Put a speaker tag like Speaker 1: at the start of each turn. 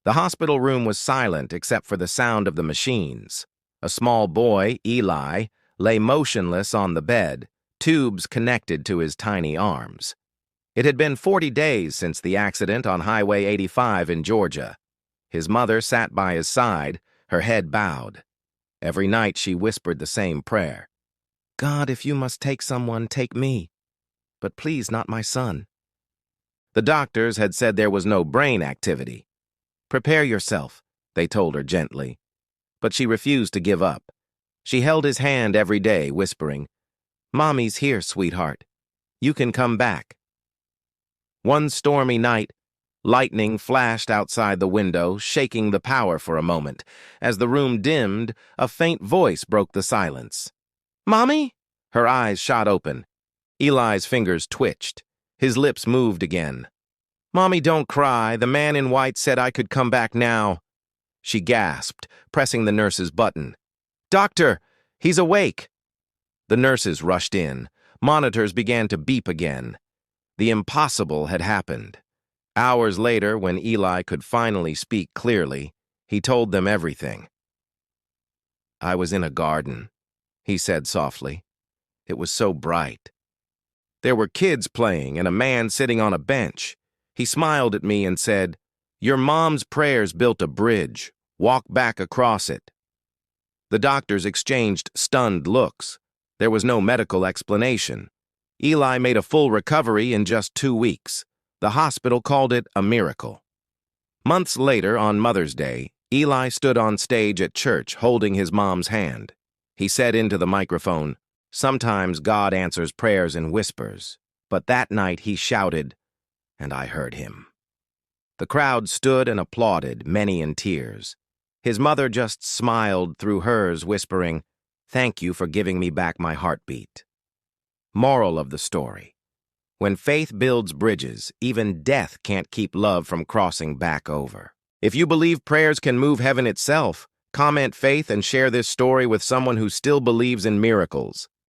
Speaker 1: The hospital room was silent except for the sound of the machines. A small boy, Eli, lay motionless on the bed, tubes connected to his tiny arms. It had been 40 days since the accident on Highway 85 in Georgia. His mother sat by his side, her head bowed. Every night she whispered the same prayer. God, if you must take someone, take me. But please not my son. The doctors had said there was no brain activity. Prepare yourself, they told her gently. But she refused to give up. She held his hand every day, whispering, Mommy's here, sweetheart. You can come back. One stormy night, lightning flashed outside the window, shaking the power for a moment. As the room dimmed, a faint voice broke the silence. Mommy? Her eyes shot open. Eli's fingers twitched. His lips moved again. Mommy, don't cry. The man in white said I could come back now. She gasped, pressing the nurse's button. Doctor, he's awake. The nurses rushed in. Monitors began to beep again. The impossible had happened. Hours later, when Eli could finally speak clearly, he told them everything. I was in a garden, he said softly. It was so bright. There were kids playing and a man sitting on a bench. He smiled at me and said, Your mom's prayers built a bridge. Walk back across it. The doctors exchanged stunned looks. There was no medical explanation. Eli made a full recovery in just 2 weeks. The hospital called it a miracle. Months later, on Mother's Day, Eli stood on stage at church holding his mom's hand. He said into the microphone, Sometimes God answers prayers in whispers, but that night he shouted, and I heard him. The crowd stood and applauded, many in tears. His mother just smiled through hers, whispering, Thank you for giving me back my heartbeat. Moral of the story. When faith builds bridges, even death can't keep love from crossing back over. If you believe prayers can move heaven itself, comment faith and share this story with someone who still believes in miracles.